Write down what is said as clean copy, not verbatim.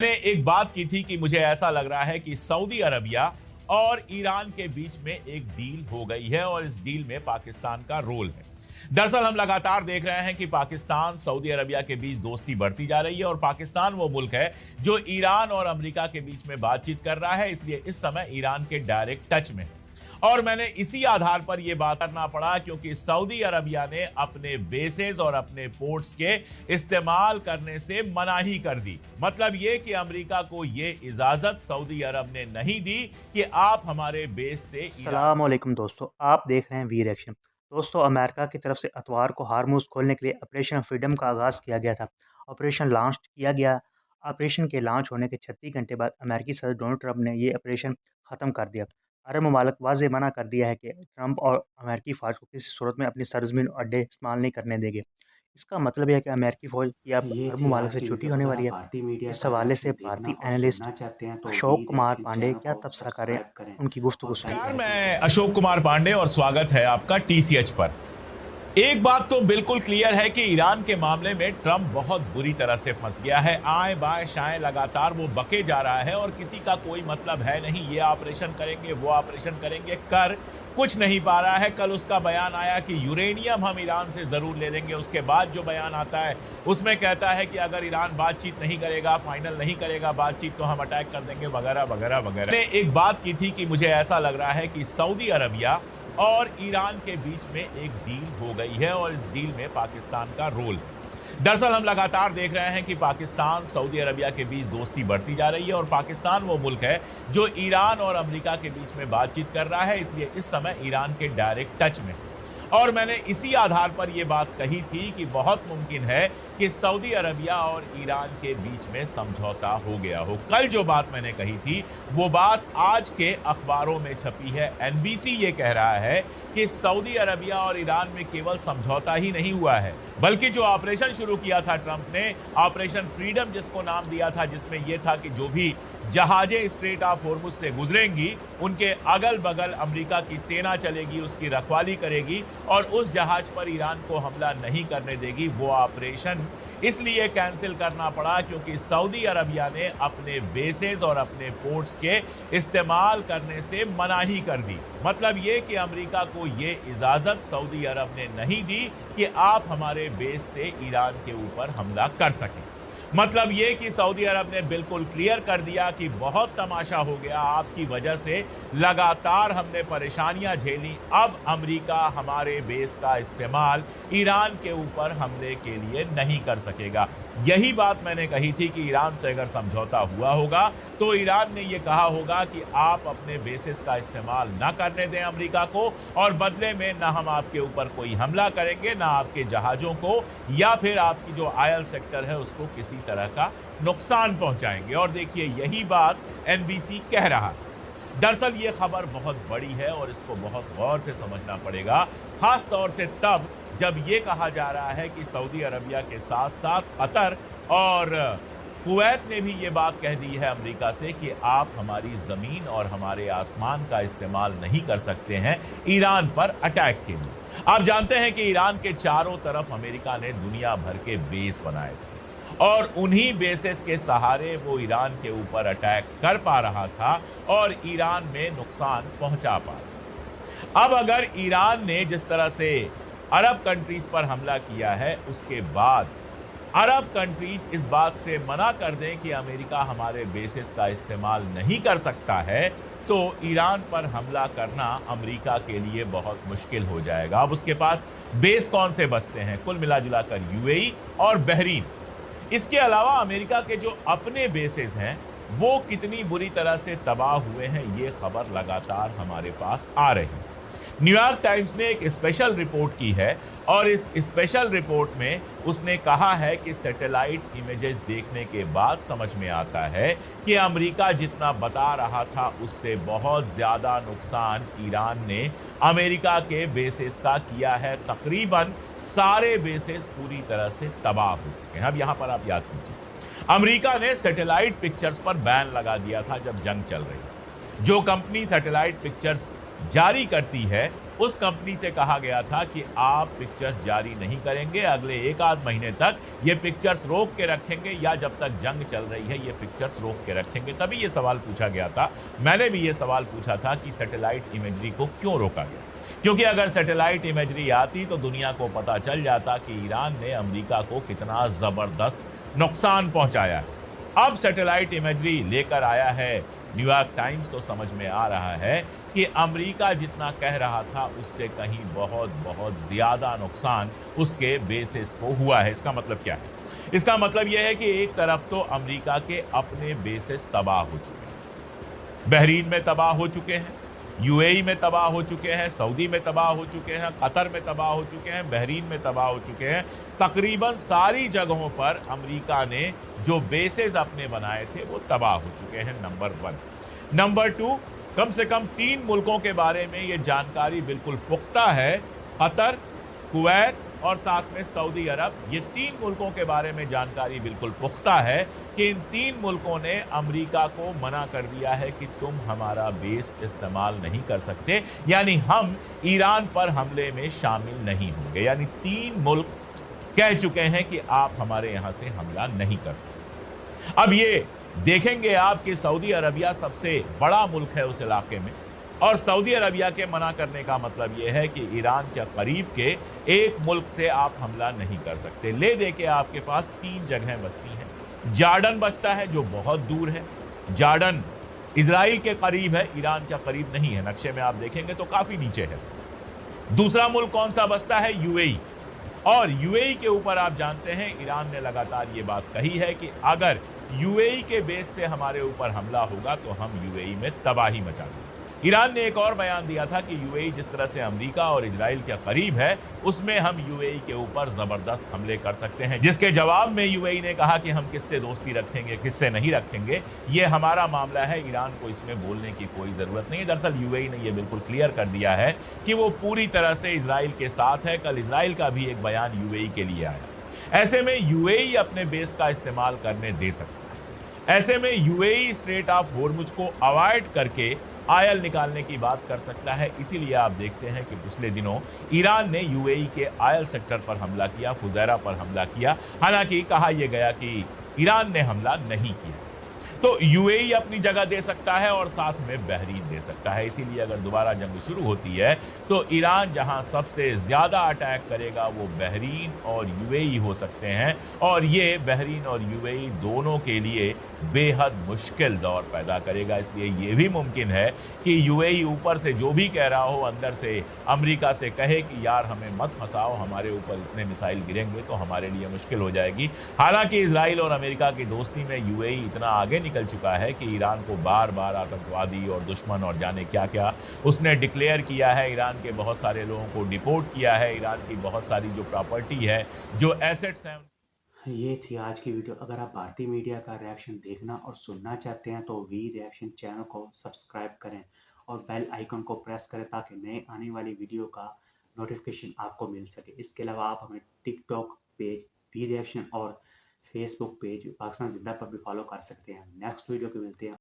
ने एक बात की थी कि मुझे ऐसा लग रहा है कि सऊदी अरबिया और ईरान के बीच में एक डील हो गई है और इस डील में पाकिस्तान का रोल है। दरअसल हम लगातार देख रहे हैं कि पाकिस्तान सऊदी अरबिया के बीच दोस्ती बढ़ती जा रही है और पाकिस्तान वो मुल्क है जो ईरान और अमेरिका के बीच में बातचीत कर रहा है, इसलिए इस समय ईरान के डायरेक्ट टच में है। और मैंने इसी आधार पर यह बात करना पड़ा क्योंकि सऊदी अरबिया ने अपने बेसेस और अपने पोर्ट्स के इस्तेमाल करने से मनाही कर दी। मतलब यह कि अमेरिका को यह इजाजत सऊदी अरब ने नहीं दी कि आप हमारे बेस से अस्सलाम वालेकुम दोस्तों, आप देख रहे हैं वी रिएक्शन। दोस्तों, अमेरिका की तरफ से अतवार को हार्मूज़ खोलने के लिए ऑपरेशन फ्रीडम का आगाज़ किया गया था। ऑपरेशन लॉन्च किया गया। ऑपरेशन के लॉन्च होने के 36 घंटे बाद अमेरिकी सदर डोनाल्ड ट्रंप ने ये ऑपरेशन ख़त्म कर दिया। अरब ममालिक वाज़ेह मना कर दिया है कि ट्रंप और अमेरिकी फ़ौज को किसी सूरत में अपनी सरज़मीन और अड्डे इस्तेमाल नहीं करने देंगे। इसका मतलब ये है कि अमेरिकी फ़ौज की अब ये अरब थी ममालिक आज से की छुट्टी वीडियो। होने अगर वाली आप है। भारतीय मीडिया इस का हवाले रिएक्शन से देखना भारतीय और एनालिस्ट सुनना चाहते हैं तो Ashok V Kumar reaction Pandey channel क्या को तबसरा करें, सब्सक्राइब करें उनकी गुफ्तगू और बेल सुनिए। नमस्कार, आइकन मैं को अशोक कुमार पांडे और स्वागत है आपका टीसीएच पर। एक बात तो बिल्कुल क्लियर है कि ईरान के मामले में ट्रंप बहुत बुरी तरह से फंस गया है। आए बाएं शाएं लगातार वो बके जा रहा है और किसी का कोई मतलब है नहीं। ये ऑपरेशन करेंगे, वो ऑपरेशन करेंगे, कर कुछ नहीं पा रहा है। कल उसका बयान आया कि यूरेनियम हम ईरान से जरूर ले लेंगे। उसके बाद जो बयान आता है उसमें कहता है कि अगर ईरान बातचीत नहीं करेगा, फाइनल नहीं करेगा बातचीत, तो हम अटैक कर देंगे वगैरह वगैरह वगैरह। ने एक बात की थी कि मुझे ऐसा लग रहा है कि सऊदी अरबिया और ईरान के बीच में एक डील हो गई है और इस डील में पाकिस्तान का रोल है। दरअसल हम लगातार देख रहे हैं कि पाकिस्तान सऊदी अरबिया के बीच दोस्ती बढ़ती जा रही है और पाकिस्तान वो मुल्क है जो ईरान और अमेरिका के बीच में बातचीत कर रहा है, इसलिए इस समय ईरान के डायरेक्ट टच में है। और मैंने इसी आधार पर यह बात कही थी कि बहुत मुमकिन है कि सऊदी अरबिया और ईरान के बीच में समझौता हो गया हो। कल जो बात मैंने कही थी वो बात आज के अखबारों में छपी है। एनबीसी ये कह रहा है कि सऊदी अरबिया और ईरान में केवल समझौता ही नहीं हुआ है, बल्कि जो ऑपरेशन शुरू किया था ट्रंप ने, ऑपरेशन फ्रीडम जिसको नाम दिया था, जिसमें यह था कि जो भी जहाजें स्ट्रेट ऑफ होर्मुज से गुजरेंगी उनके अगल बगल अमेरिका की सेना चलेगी, उसकी रखवाली करेगी और उस जहाज पर ईरान को हमला नहीं करने देगी। वो ऑपरेशन इसलिए कैंसिल करना पड़ा क्योंकि सऊदी अरबिया ने अपने बेसेस और अपने पोर्ट्स के इस्तेमाल करने से मनाही कर दी। मतलब ये कि अमेरिका को ये इजाजत सऊदी अरब ने नहीं दी कि आप हमारे बेस से ईरान के ऊपर हमला कर सकें। मतलब ये कि सऊदी अरब ने बिल्कुल क्लियर कर दिया कि बहुत तमाशा हो गया, आपकी वजह से लगातार हमने परेशानियां झेली, अब अमेरिका हमारे बेस का इस्तेमाल ईरान के ऊपर हमले के लिए नहीं कर सकेगा। यही बात मैंने कही थी कि ईरान से अगर समझौता हुआ होगा तो ईरान ने यह कहा होगा कि आप अपने बेसिस का इस्तेमाल ना करने दें अमेरिका को, और बदले में ना हम आपके ऊपर कोई हमला करेंगे, ना आपके जहाजों को या फिर आपकी जो आयल सेक्टर है उसको किसी तरह का नुकसान पहुंचाएंगे। और देखिए यही बात एनबीसी कह रहा है। दरअसल ये खबर बहुत बड़ी है और इसको बहुत गौर से समझना पड़ेगा, खास तौर से तब जब ये कहा जा रहा है कि सऊदी अरबिया के साथ साथ कतर और कुवैत ने भी ये बात कह दी है अमेरिका से कि आप हमारी ज़मीन और हमारे आसमान का इस्तेमाल नहीं कर सकते हैं ईरान पर अटैक के लिए। आप जानते हैं कि ईरान के चारों तरफ अमेरिका ने दुनिया भर के बेस बनाए थे और उन्हीं बेसेस के सहारे वो ईरान के ऊपर अटैक कर पा रहा था और ईरान में नुकसान पहुंचा पा रहा। अब अगर ईरान ने जिस तरह से अरब कंट्रीज पर हमला किया है, उसके बाद अरब कंट्रीज इस बात से मना कर दें कि अमेरिका हमारे बेसिस का इस्तेमाल नहीं कर सकता है, तो ईरान पर हमला करना अमेरिका के लिए बहुत मुश्किल हो जाएगा। अब उसके पास बेस कौन से बचते हैं? कुल मिला जुला कर यूएई और बहरीन। इसके अलावा अमेरिका के जो अपने बेसेस हैं वो कितनी बुरी तरह से तबाह हुए हैं, ये खबर लगातार हमारे पास आ रही है। न्यूयॉर्क टाइम्स ने एक स्पेशल रिपोर्ट की है और इस स्पेशल रिपोर्ट में उसने कहा है कि सैटेलाइट इमेजेस देखने के बाद समझ में आता है कि अमेरिका जितना बता रहा था उससे बहुत ज़्यादा नुकसान ईरान ने अमेरिका के बेसेस का किया है। तकरीबन सारे बेसेस पूरी तरह से तबाह हो चुके हैं। अब यहाँ पर आप याद कीजिए, अमेरिका ने सैटेलाइट पिक्चर्स पर बैन लगा दिया था जब जंग चल रही। जो कंपनी सैटेलाइट पिक्चर्स जारी करती है उस कंपनी से कहा गया था कि आप पिक्चर्स जारी नहीं करेंगे, अगले एक आध महीने तक ये पिक्चर्स रोक के रखेंगे या जब तक जंग चल रही है ये पिक्चर्स रोक के रखेंगे। तभी ये सवाल पूछा गया था, मैंने भी ये सवाल पूछा था कि सैटेलाइट इमेजरी को क्यों रोका गया, क्योंकि अगर सैटेलाइट इमेजरी आती तो दुनिया को पता चल जाता कि ईरान ने अमेरिका को कितना जबरदस्त नुकसान पहुंचाया है। अब सैटेलाइट इमेजरी लेकर आया है न्यूयॉर्क टाइम्स, तो समझ में आ रहा है कि अमेरिका जितना कह रहा था उससे कहीं बहुत बहुत ज्यादा नुकसान उसके बेसिस को हुआ है। इसका मतलब क्या है? इसका मतलब यह है कि एक तरफ तो अमेरिका के अपने बेसिस तबाह हो चुके हैं, बहरीन में तबाह हो चुके हैं, यूएई में तबाह हो चुके हैं, सऊदी में तबाह हो चुके हैं, कतर में तबाह हो चुके हैं, बहरीन में तबाह हो चुके हैं। तकरीबन सारी जगहों पर अमेरिका ने जो बेसेस अपने बनाए थे वो तबाह हो चुके हैं, नंबर 1। नंबर 2, कम से कम 3 मुल्कों के बारे में ये जानकारी बिल्कुल पुख्ता है, कतर, कुवैत और साथ में सऊदी अरब। ये 3 मुल्कों के बारे में जानकारी बिल्कुल पुख्ता है कि इन 3 मुल्कों ने अमेरिका को मना कर दिया है कि तुम हमारा बेस इस्तेमाल नहीं कर सकते, यानी हम ईरान पर हमले में शामिल नहीं होंगे। यानी 3 मुल्क कह चुके हैं कि आप हमारे यहां से हमला नहीं कर सकते। अब ये देखेंगे आप कि सऊदी अरबिया सबसे बड़ा मुल्क है उस इलाके में, और सऊदी अरबिया के मना करने का मतलब यह है कि ईरान के करीब के एक मुल्क से आप हमला नहीं कर सकते। ले दे के आपके पास 3 जगहें बचती हैं। जॉर्डन बचता है जो बहुत दूर है, जॉर्डन इजराइल के करीब है, ईरान के करीब नहीं है, नक्शे में आप देखेंगे तो काफी नीचे है। दूसरा मुल्क कौन सा बचता है? यूएई। और यूएई के ऊपर आप जानते हैं ईरान ने लगातार ये बात कही है कि अगर यूएई के बेस से हमारे ऊपर हमला होगा तो हम यूएई में तबाही मचा देंगे। ईरान ने एक और बयान दिया था कि यूएई जिस तरह से अमेरिका और इजराइल के करीब है, उसमें हम यूएई के ऊपर जबरदस्त हमले कर सकते हैं, जिसके जवाब में यूएई ने कहा कि हम किससे दोस्ती रखेंगे, किससे नहीं रखेंगे, ये हमारा मामला है, ईरान को इसमें बोलने की कोई जरूरत नहीं है। दरअसल यूएई ने यह बिल्कुल क्लियर कर दिया है कि वो पूरी तरह से इजराइल के साथ है। कल इजराइल का भी एक बयान यूएई के लिए आया। ऐसे में यूएई अपने बेस का इस्तेमाल करने दे सकता है। ऐसे में यूएई स्ट्रेट ऑफ होर्मुज को अवॉइड करके आयल निकालने की बात कर सकता है। इसीलिए आप देखते हैं कि पिछले दिनों ईरान ने यूएई के आयल सेक्टर पर हमला किया, फुजैरा पर हमला किया। हालांकि कहा यह गया कि ईरान ने हमला नहीं किया। तो यूएई अपनी जगह दे सकता है और साथ में बहरीन दे सकता है। इसीलिए अगर दोबारा जंग शुरू होती है तो ईरान जहां सबसे ज्यादा अटैक करेगा वो बहरीन और यूएई हो सकते हैं, और ये बहरीन और यूएई दोनों के लिए बेहद मुश्किल दौर पैदा करेगा। इसलिए ये भी मुमकिन है कि यूएई ऊपर से जो भी कह रहा हो, अंदर से अमेरिका से कहे कि यार हमें मत फंसाओ, हमारे ऊपर इतने मिसाइल गिरेंगे तो हमारे लिए मुश्किल हो जाएगी। हालांकि इजराइल और अमेरिका की दोस्ती में यूएई इतना आगे निकल चुका है कि ईरान को बार बार आतंकवादी और दुश्मन और जाने क्या क्या उसने डिक्लेयर किया है। ईरान के बहुत सारे लोगों को डिपोर्ट किया है, ईरान की बहुत सारी जो प्रॉपर्टी है, जो एसेट्स हैं। ये थी आज की वीडियो। अगर आप भारतीय मीडिया का रिएक्शन देखना और सुनना चाहते हैं तो वी रिएक्शन चैनल को सब्सक्राइब करें और बेल आइकन को प्रेस करें ताकि नए आने वाली वीडियो का नोटिफिकेशन आपको मिल सके। इसके अलावा आप हमें टिकटॉक पेज वी रिएक्शन और फेसबुक पेज पाकिस्तान जिंदा पर भी फॉलो कर सकते हैं। नेक्स्ट वीडियो के मिलते हैं।